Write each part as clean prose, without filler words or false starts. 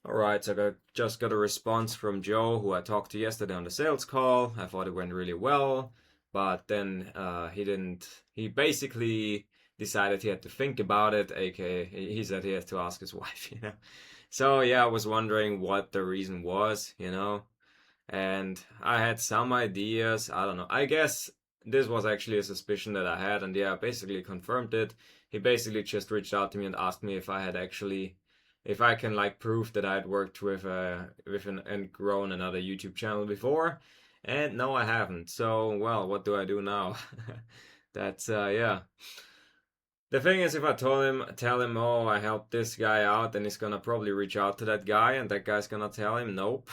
Alright, so just got a response from Joe, who I talked to yesterday on the sales call. I thought it went really well, but then he didn't. He basically decided he had to think about it, aka he said he had to ask his wife. So yeah, I was wondering what the reason was. And I had some ideas. I don't know. I guess this was actually a suspicion that I had, and yeah, basically confirmed it. He basically just reached out to me and asked me if I had actually, if I can like prove that I had worked with an and grown another YouTube channel before, and no, I haven't. So well, what do I do now? That's yeah. The thing is, if I tell him, oh, I helped this guy out, then he's gonna probably reach out to that guy, and that guy's gonna tell him, nope,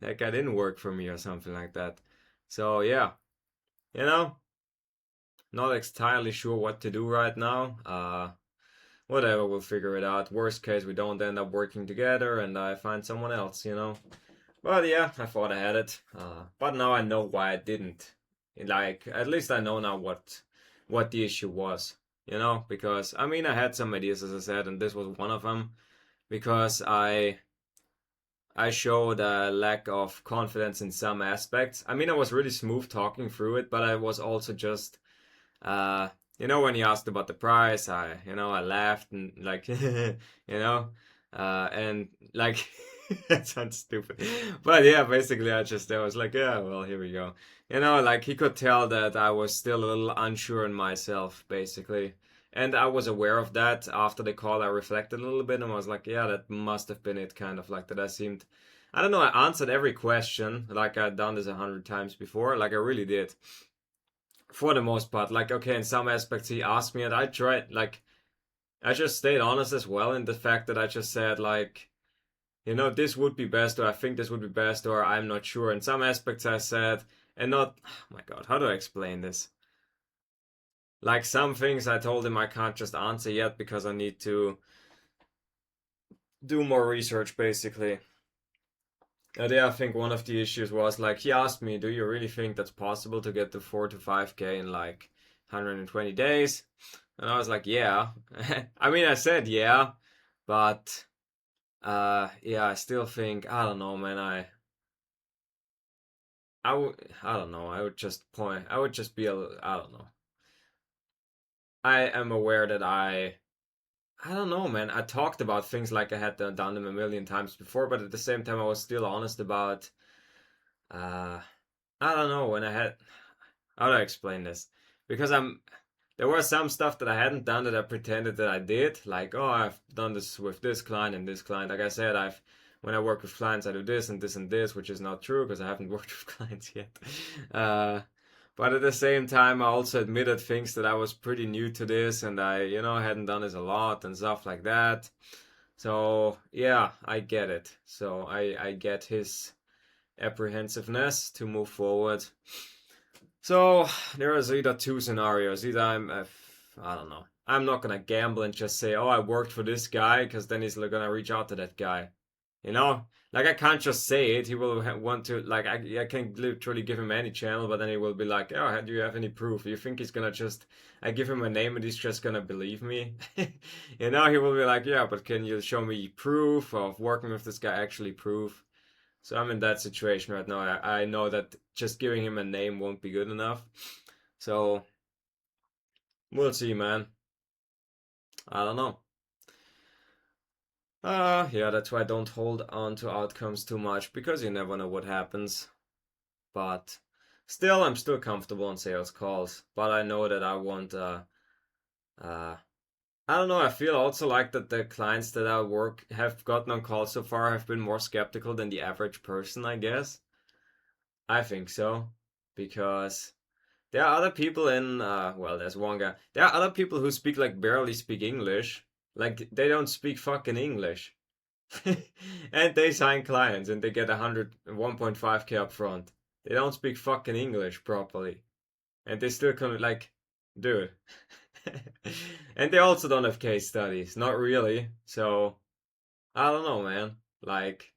that guy didn't work for me or something like that. So yeah, you know, not entirely sure what to do right now. Whatever, we'll figure it out. Worst case, we don't end up working together, and I find someone else. But yeah, I thought I had it. But now I know why I didn't. Like, at least I know now what the issue was. Because I mean, I had some ideas, as I said, and this was one of them. Because I showed a lack of confidence in some aspects. I mean, I was really smooth talking through it, but I was also just, uh, when he asked about the price, I laughed and like, and like, that sounds stupid, but yeah, basically, I was like, yeah, well, here we go. Like he could tell that I was still a little unsure in myself, basically. And I was aware of that after the call. I reflected a little bit and was like, yeah, that must have been it, kind of like that. I don't know, I answered every question like I'd done this 100 times before, like I really did for the most part. Like, okay, in some aspects he asked me and I tried, like, I just stayed honest as well in the fact that I just said, like, this would be best, or I think this would be best, or I'm not sure. In some aspects I said, and not, oh my god, how do I explain this? Like, some things I told him I can't just answer yet because I need to do more research, basically. And yeah, I think one of the issues was like he asked me, "Do you really think that's possible to get to 4 to 5K in like 120 days?" And I was like, "Yeah." I mean, I said yeah, but yeah, I still think I don't know, man. I don't know. I would just point. I would just be I don't know. I am aware that I don't know, man. I talked about things like I had done them a million times before, but at the same time, I was still honest about uh I don't know when I had how do I explain this? Because there was some stuff that I hadn't done that I pretended that I did. Like, oh, I've done this with this client and this client. Like I said, when I work with clients, I do this and this and this, which is not true because I haven't worked with clients yet. Uh, but at the same time, I also admitted things that I was pretty new to this and I hadn't done this a lot and stuff like that. So yeah, I get it. So I get his apprehensiveness to move forward. So there is either two scenarios. Either I don't know. I'm not gonna gamble and just say, "Oh, I worked for this guy," because then he's gonna reach out to that guy. You know, like I can't just say it. He will want to like I can literally give him any channel, but then he will be like, "Oh, do you have any proof?" You think he's gonna just I give him a name and he's just gonna believe me? He will be like, "Yeah, but can you show me proof of working with this guy? Actually, proof." So I'm in that situation right now. I know that just giving him a name won't be good enough. So we'll see, man. I don't know. Yeah, that's why I don't hold on to outcomes too much because you never know what happens. But still, I'm still comfortable on sales calls. But I know that I want, uh, I don't know. I feel also like that the clients that I work have gotten on calls so far have been more skeptical than the average person, I guess. I think so because there are other people well, there's one guy. There are other people who speak like barely speak English. Like they don't speak fucking English. And they sign clients and they get 1.5K up front. They don't speak fucking English properly. And they still come like, dude. And they also don't have case studies. Not really. So, I don't know, man. Like,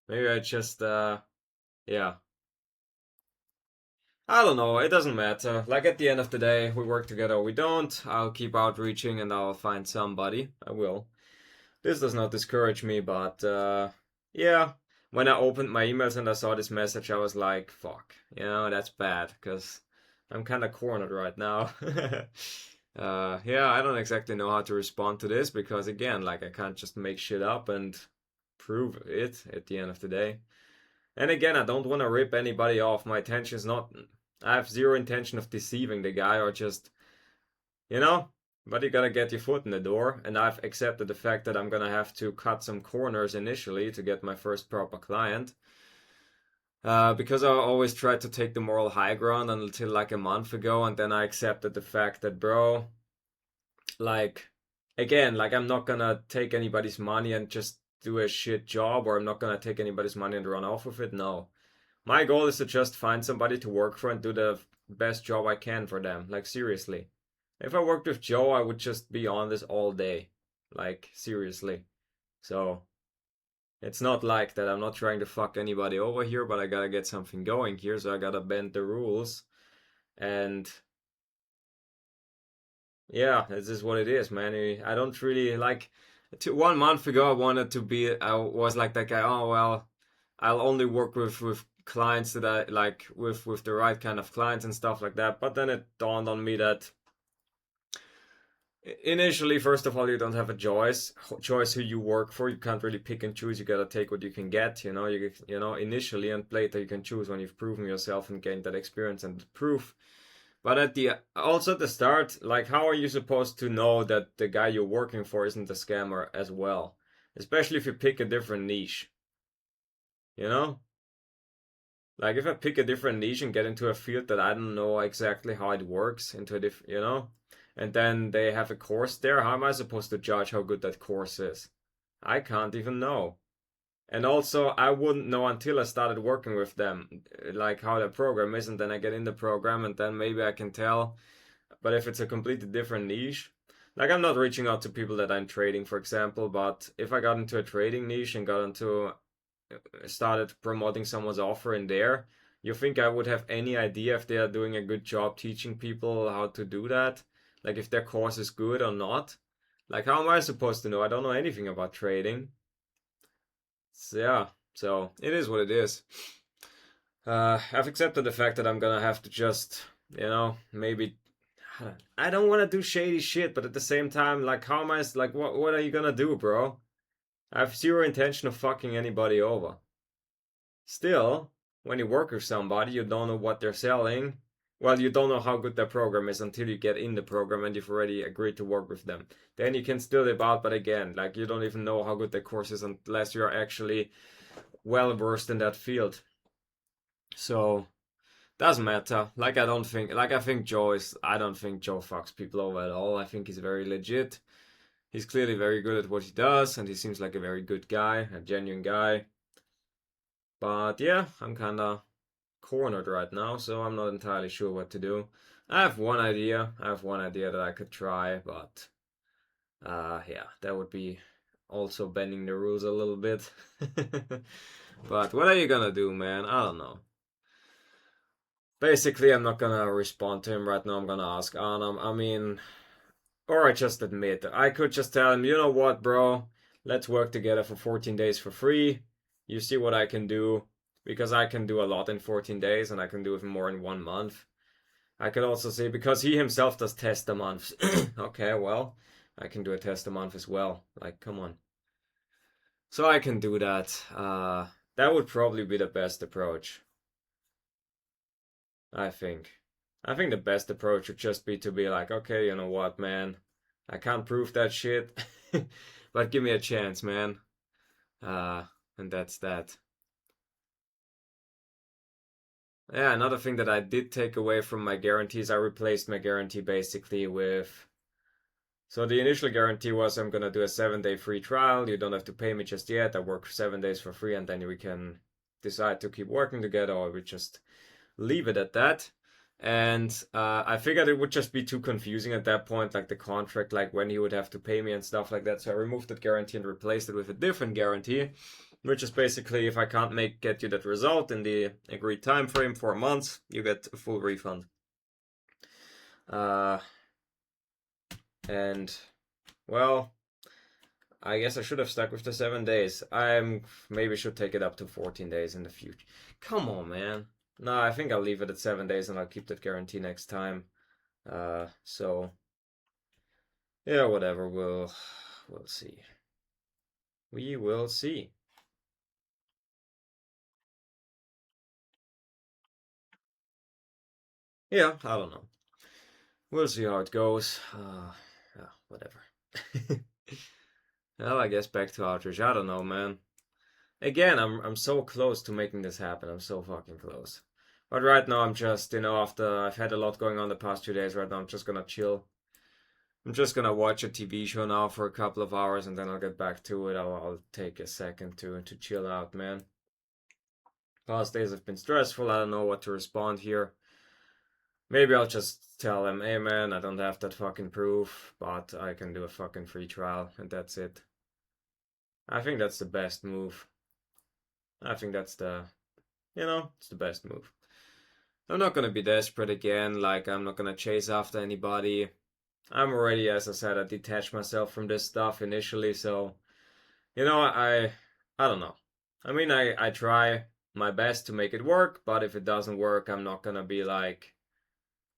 maybe I just, yeah. I don't know. It doesn't matter. Like at the end of the day, we work together or we don't. I'll keep outreaching and I'll find somebody. I will. this does not discourage me, but yeah, when I opened my emails and I saw this message, I was like, fuck, that's bad, because I'm kind of cornered right now. Yeah, I don't exactly know how to respond to this because, again, like, I can't just make shit up and prove it at the end of the day. And again, I don't want to rip anybody off. My intention is not, I have zero intention of deceiving the guy or just, you know, but you gotta get your foot in the door. And I've accepted the fact that I'm gonna have to cut some corners initially to get my first proper client. Because I always tried to take the moral high ground until like a month ago, and then I accepted the fact that, bro, like, again, like, I'm not gonna take anybody's money and just do a shit job, or I'm not gonna take anybody's money and run off with it. No. My goal is to just find somebody to work for and do the best job I can for them. Like, seriously. If I worked with Joe, I would just be on this all day. Like, seriously. So, it's not like that I'm not trying to fuck anybody over here, but I gotta get something going here, so I gotta bend the rules. And yeah, this is what it is, man. I don't really like. 1 month ago, I was like that guy. Oh well, I'll only work with clients that I like, with the right kind of clients and stuff like that. But then it dawned on me that initially, first of all, you don't have a choice who you work for. You can't really pick and choose. You gotta take what you can get. Initially, and later you can choose when you've proven yourself and gained that experience and proof. But at the start, like, how are you supposed to know that the guy you're working for isn't a scammer as well? Especially if you pick a different niche, you know? Like, if I pick a different niche and get into a field that I don't know exactly how it works, into a different, and then they have a course there, how am I supposed to judge how good that course is? I can't even know. And also, I wouldn't know until I started working with them, like, how the program is, and then I get in the program, and then maybe I can tell. But if it's a completely different niche, like, I'm not reaching out to people that I'm trading, for example, but if I got into a trading niche and started promoting someone's offer in there, you think I would have any idea if they are doing a good job teaching people how to do that? Like, if their course is good or not? Like, how am I supposed to know? I don't know anything about trading. So, yeah, so it is what it is. I've accepted the fact that I'm gonna have to just, maybe. I don't want to do shady shit, but at the same time, like, how am I, like, what are you gonna do, bro? I have zero intention of fucking anybody over. Still, when you work with somebody, you don't know what they're selling. Well, you don't know how good their program is until you get in the program and you've already agreed to work with them. Then you can still debate, but again, like, you don't even know how good their course is unless you're actually well versed in that field. So, doesn't matter. Like, I don't think, like, I don't think Joe fucks people over at all. I think he's very legit. He's clearly very good at what he does, and he seems like a very good guy, a genuine guy. But yeah, I'm kinda cornered right now, so I'm not entirely sure what to do. I have one idea. That I could try, but yeah, that would be also bending the rules a little bit. But what are you gonna do, man? I don't know. Basically, I'm not gonna respond to him right now. I'm gonna ask Anam. I mean, or I just admit, I could just tell him, you know what, bro? Let's work together for 14 days for free. You see what I can do. Because I can do a lot in 14 days and I can do even more in 1 month. I could also say, because he himself does test a month. Okay, well, I can do a test a month as well. Like, come on. So I can do that. That would probably be the best approach. I think. I think the best approach would just be to be like, okay, you know what, man? I can't prove that shit, but give me a chance, man. Uh, and that's that. Yeah, another thing that I did take away from my guarantees, I replaced my guarantee basically with. So the initial guarantee was I'm gonna do a 7-day free trial. You don't have to pay me just yet. I work 7 days for free, and then we can decide to keep working together, or we just leave it at that. And I figured it would just be too confusing at that point, like the contract, like when he would have to pay me and stuff like that. So I removed that guarantee and replaced it with a different guarantee, which is basically, if I can't get you that result in the agreed time frame, 4 months, you get a full refund. And well, I guess I should have stuck with the 7 days. I'm maybe should take it up to 14 days in the future. Come on, man. No, I think I'll leave it at 7 days and I'll keep that guarantee next time. So yeah, whatever. We'll see. We will see. Yeah, I don't know. We'll see how it goes. Yeah, whatever. Well, I guess back to Outreach. I don't know, man. Again, I'm so close to making this happen. I'm so fucking close. But right now, I'm just, after I've had a lot going on the past 2 days, right now, I'm just gonna chill. I'm just gonna watch a TV show now for a couple of hours and then I'll get back to it. I'll take a second to chill out, man. Past days have been stressful. I don't know what to respond here. Maybe I'll just tell him, hey man, I don't have that fucking proof, but I can do a fucking free trial, and that's it. I think that's the best move. I think that's it's the best move. I'm not gonna be desperate again, like, I'm not gonna chase after anybody. I'm already, as I said, I detached myself from this stuff initially, so, I don't know. I mean, I try my best to make it work, but if it doesn't work, I'm not gonna be like,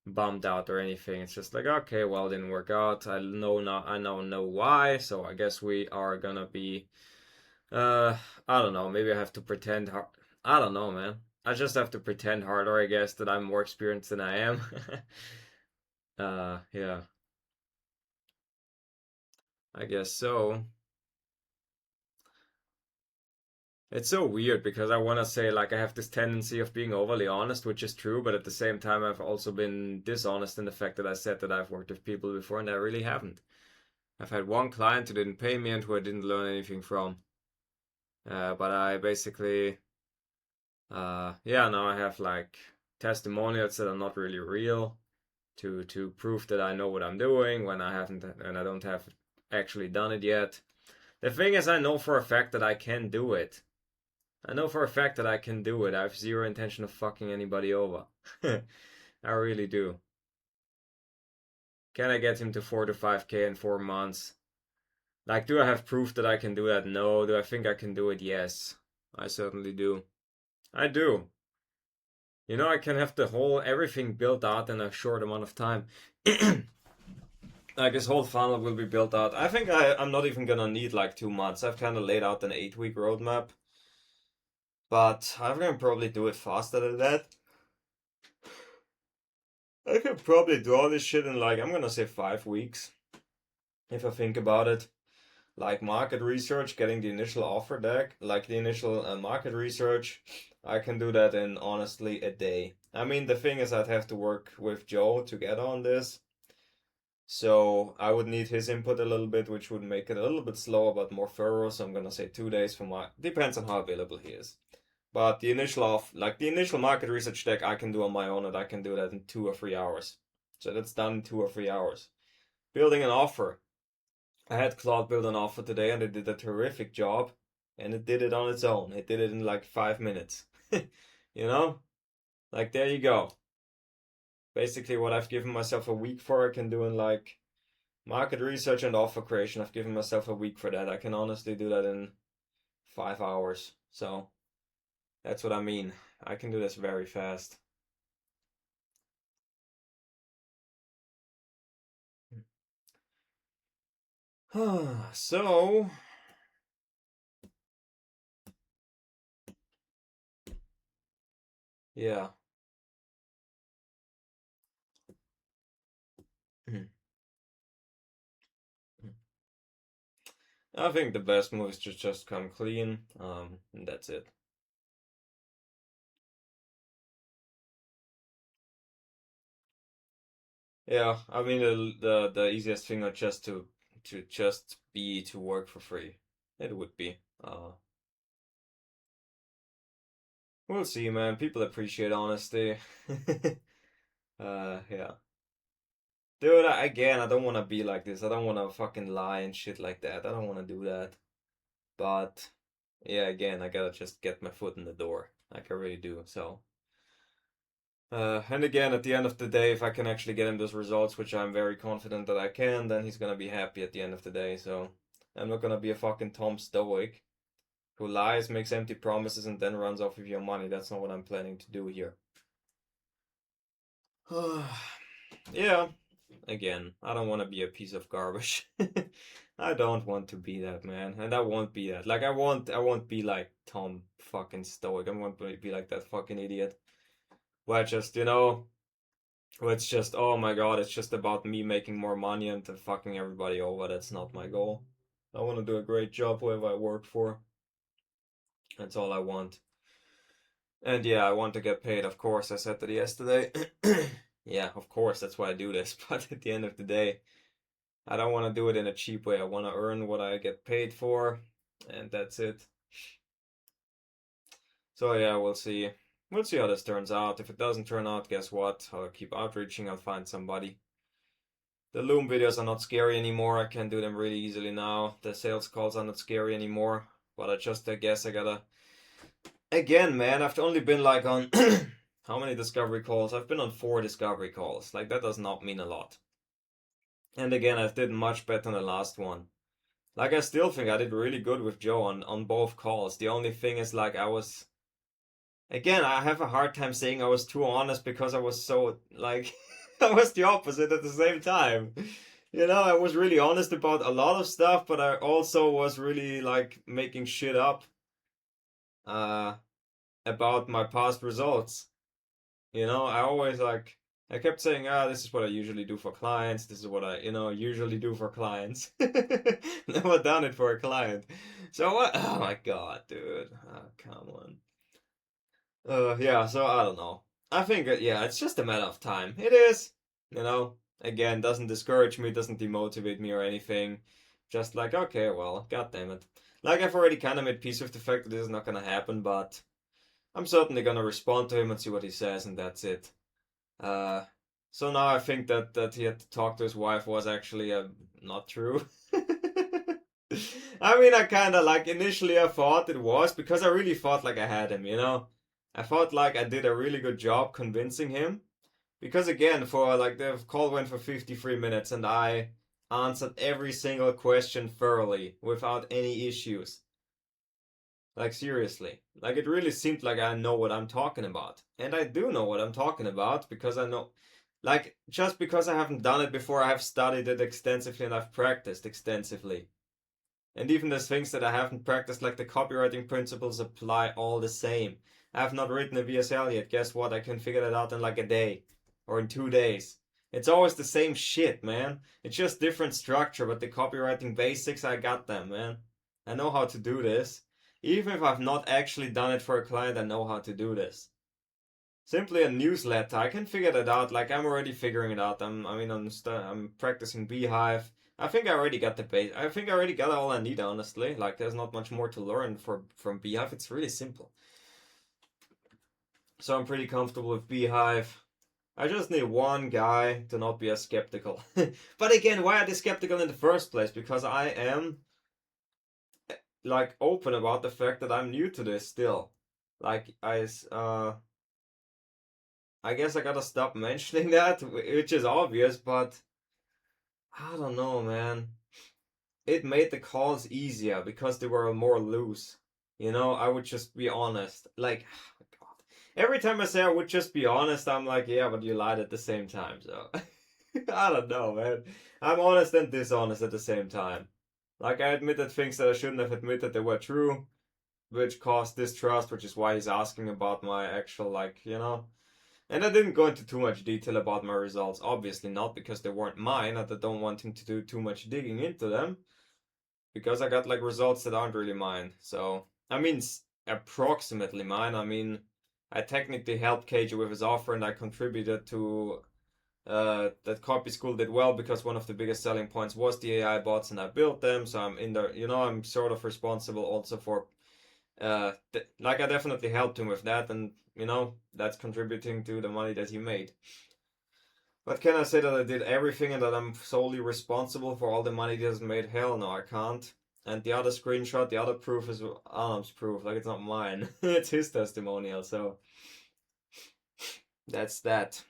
bummed out or anything. It's just like, okay, well, it didn't work out. I now know why. So I guess we are gonna be. I don't know. Maybe I have to pretend hard. I don't know, man. I just have to pretend harder, I guess, that I'm more experienced than I am. Yeah, I guess so. It's so weird because I want to say like I have this tendency of being overly honest, which is true, but at the same time I've also been dishonest in the fact that I said that I've worked with people before and I really haven't. I've had one client who didn't pay me and who I didn't learn anything from. But I basically, yeah, now I have like testimonials that are not really real to prove that I know what I'm doing when I haven't and I don't have actually done it yet. The thing is, I know for a fact that I can do it. I know for a fact that I can do it. I have zero intention of fucking anybody over. I really do. Can I get him to 4 to 5K in 4 months? Like, do I have proof that I can do that? No. Do I think I can do it? Yes. I certainly do. I do. I can have the whole everything built out in a short amount of time. Like this whole funnel will be built out. I think I'm not even gonna need like 2 months. I've kind of laid out an 8 week roadmap, but I'm gonna probably do it faster than that. I could probably do all this shit in like I'm gonna say 5 weeks if I think about it. Like market research, getting the initial offer deck, like the initial market research, I can do that in honestly a day. I mean, the thing is, I'd have to work with Joe to get on this, so I would need his input a little bit, which would make it a little bit slower but more thorough. So I'm gonna say 2 days for my depends on how available he is. But the initial market research deck, I can do on my own, and I can do that in 2 or 3 hours. So that's done in 2 or 3 hours. Building an offer, I had Claude build an offer today and it did a terrific job and it did it on its own. It did it in like 5 minutes. you know? Like there you go. Basically what I've given myself a week for, I can do in like market research and offer creation. I've given myself a week for that. I can honestly do that in 5 hours. So that's what I mean. I can do this very fast. So, yeah. I think the best move is to just come clean, and that's it. Yeah, I mean the easiest thing are just to just be to work for free. It would be. We'll see, man. People appreciate honesty. Yeah. Dude, again, I don't want to be like this. I don't want to fucking lie and shit like that. I don't want to do that. But yeah, again, I gotta just get my foot in the door. Like I really do. So, and again, at the end of the day, if I can actually get him those results, which I'm very confident that I can, then he's gonna be happy at the end of the day. So, I'm not gonna be a fucking Tom Stoic who lies, makes empty promises, and then runs off with your money. That's not what I'm planning to do here. Yeah, again, I don't want to be a piece of garbage. I don't want to be that, man, and I won't be that. Like, I won't be like Tom fucking Stoic. I won't be like that fucking idiot. Where just, where it's just, oh my god, it's just about me making more money and fucking everybody over. That's not my goal. I want to do a great job wherever I work for. That's all I want. And yeah, I want to get paid, of course. I said that yesterday. Yeah, of course, that's why I do this. But at the end of the day, I don't want to do it in a cheap way. I want to earn what I get paid for, and that's it. So yeah, we'll see. We'll see how this turns out. If it doesn't turn out, guess what? I'll keep outreaching. I'll find somebody. The Loom videos are not scary anymore. I can do them really easily now. The sales calls are not scary anymore. But I guess I gotta. Again, man, I've only been like on. How many discovery calls? I've been on 4 discovery calls. Like, that does not mean a lot. And again, I did much better than the last one. Like, I still think I did really good with Joe on both calls. The only thing is, like, again, I have a hard time saying I was too honest because I was so, like, I was the opposite at the same time. I was really honest about a lot of stuff, but I also was really, like, making shit up uh, about my past results. I always I kept saying, this is what I usually do for clients. This is what I, usually do for clients. Never done it for a client. So what? Oh my God, dude. Oh, come on. Yeah, so I don't know. I think, yeah, it's just a matter of time. It is, again, doesn't discourage me, doesn't demotivate me or anything. Just like, okay, well, God damn it. Like, I've already kind of made peace with the fact that this is not gonna happen, but I'm certainly gonna respond to him and see what he says, and that's it. Uh, so now I think that he had to talk to his wife was actually not true. I mean, I kind of like initially I thought it was because I really thought like I had him. I thought like I did a really good job convincing him because again, for like the call went for 53 minutes and I answered every single question thoroughly without any issues. Like, seriously. Like, it really seemed like I know what I'm talking about. And I do know what I'm talking about because I know. Like, just because I haven't done it before, I have studied it extensively and I've practiced extensively. And even the things that I haven't practiced, like the copywriting principles, apply all the same. I have not written a VSL yet. Guess what? I can figure that out in like a day or in 2 days. It's always the same shit, man. It's just different structure, but the copywriting basics, I got them, man. I know how to do this. Even if I've not actually done it for a client, I know how to do this. Simply a newsletter, I can figure that out. Like, I'm already figuring it out. I'm practicing Beehive. I think I already got the base. I think I already got all I need, honestly. Like, there's not much more to learn from Beehive. It's really simple. So I'm pretty comfortable with Beehive. I just need one guy to not be as skeptical. But again, why are they skeptical in the first place? Because I am like open about the fact that I'm new to this still. Like I guess I gotta stop mentioning that, which is obvious, but I don't know, man. It made the calls easier because they were more loose. I would just be honest. Like, God. Every time I say I would just be honest, I'm like, yeah, but you lied at the same time, so. I don't know, man. I'm honest and dishonest at the same time. Like, I admitted things that I shouldn't have admitted that were true, which caused distrust, which is why he's asking about my actual, like. And I didn't go into too much detail about my results, obviously not because they weren't mine, and I don't want him to do too much digging into them, because I got like results that aren't really mine. So, I mean, approximately mine. I mean, I technically helped KJ with his offer and I contributed to that Copy School did well because one of the biggest selling points was the AI bots and I built them. So I'm in there, I'm sort of responsible also for like I definitely helped him with that, and that's contributing to the money that he made. But can I say that I did everything and that I'm solely responsible for all the money that has made? Hell no, I can't. And the other screenshot, the other proof is Alam's proof. Like, it's not mine. It's his testimonial. So that's that.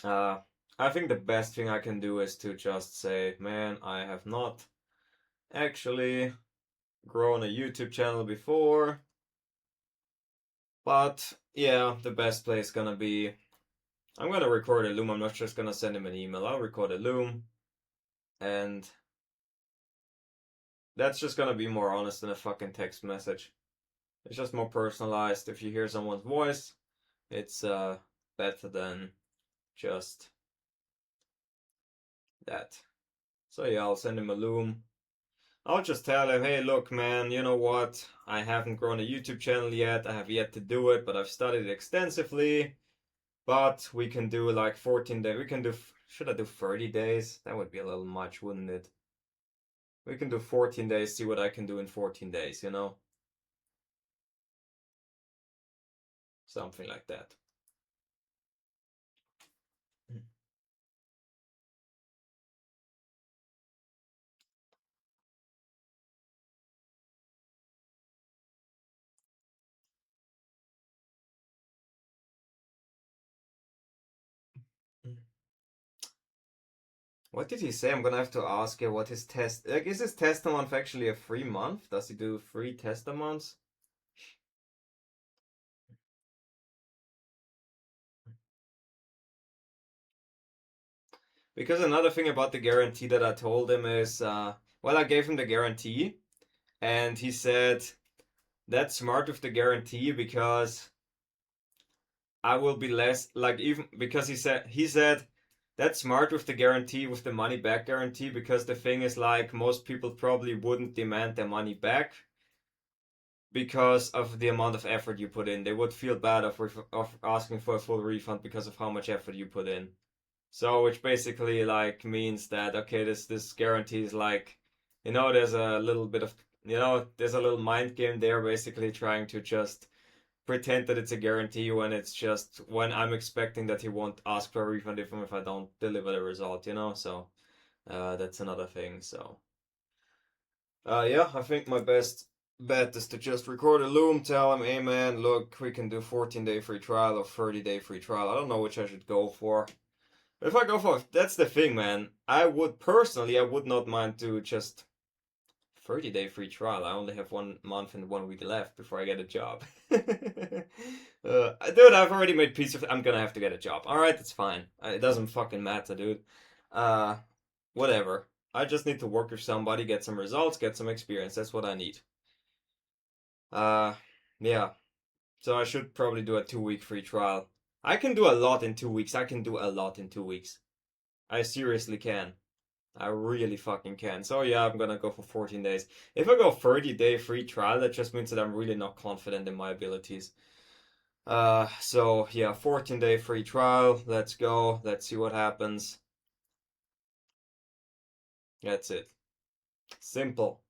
I think the best thing I can do is to just say, man, I have not actually grown a YouTube channel before. But yeah, the best place gonna be, I'm gonna record a Loom. I'm not just gonna send him an email. I'll record a Loom, and that's just gonna be more honest than a fucking text message. It's just more personalized. If you hear someone's voice, it's better than just that. So yeah, I'll send him a Loom. I'll just tell him, hey, look, man, you know what? I haven't grown a YouTube channel yet. I have yet to do it, but I've studied extensively. But we can do like 14 days. We can do, should I do 30 days? That would be a little much, wouldn't it? We can do 14 days, see what I can do in 14 days, you know? Something like that. What did he say? I'm gonna have to ask you what his test, like, is his test a month actually a free month? Does he do free test a month? Because another thing about the guarantee that I told him is, well, I gave him the guarantee, and he said, that's smart with the guarantee because I will be less, like, even because he said that's smart with the guarantee, with the money back guarantee, because the thing is, like, most people probably wouldn't demand their money back because of the amount of effort you put in. They would feel bad of asking for a full refund because of how much effort you put in. So, which basically like means that, okay, this guarantee is like, there's a little bit of, there's a little mind game there, basically trying to just pretend that it's a guarantee when it's just when I'm expecting that he won't ask for a refund if I don't deliver the result. So that's another thing. So yeah, I think my best bet is to just record a Loom, tell him, hey man, look, we can do 14-day free trial or 30-day free trial. I don't know which I should go for. If I go for, that's the thing, man. I would not mind to just 30-day free trial. I only have 1 month and 1 week left before I get a job. Dude, I've already made peace with. I'm gonna have to get a job. All right, that's fine. It doesn't fucking matter, dude. Uh, Whatever. I just need to work with somebody, get some results, get some experience. That's what I need. Uh, yeah. So I should probably do a 2 week free trial. I can do a lot in 2 weeks. I can do a lot in 2 weeks. I seriously can. I really fucking can. So yeah, I'm gonna go for 14 days. If I go 30-day free trial, that just means that I'm really not confident in my abilities. So yeah, 14-day free trial. Let's go. Let's see what happens. That's it. Simple.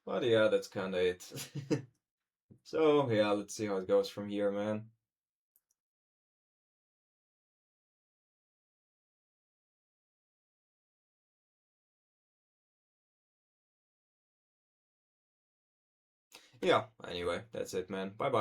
But yeah, that's kind of it. So yeah, let's see how it goes from here, man. Yeah, anyway, that's it, man. Bye bye.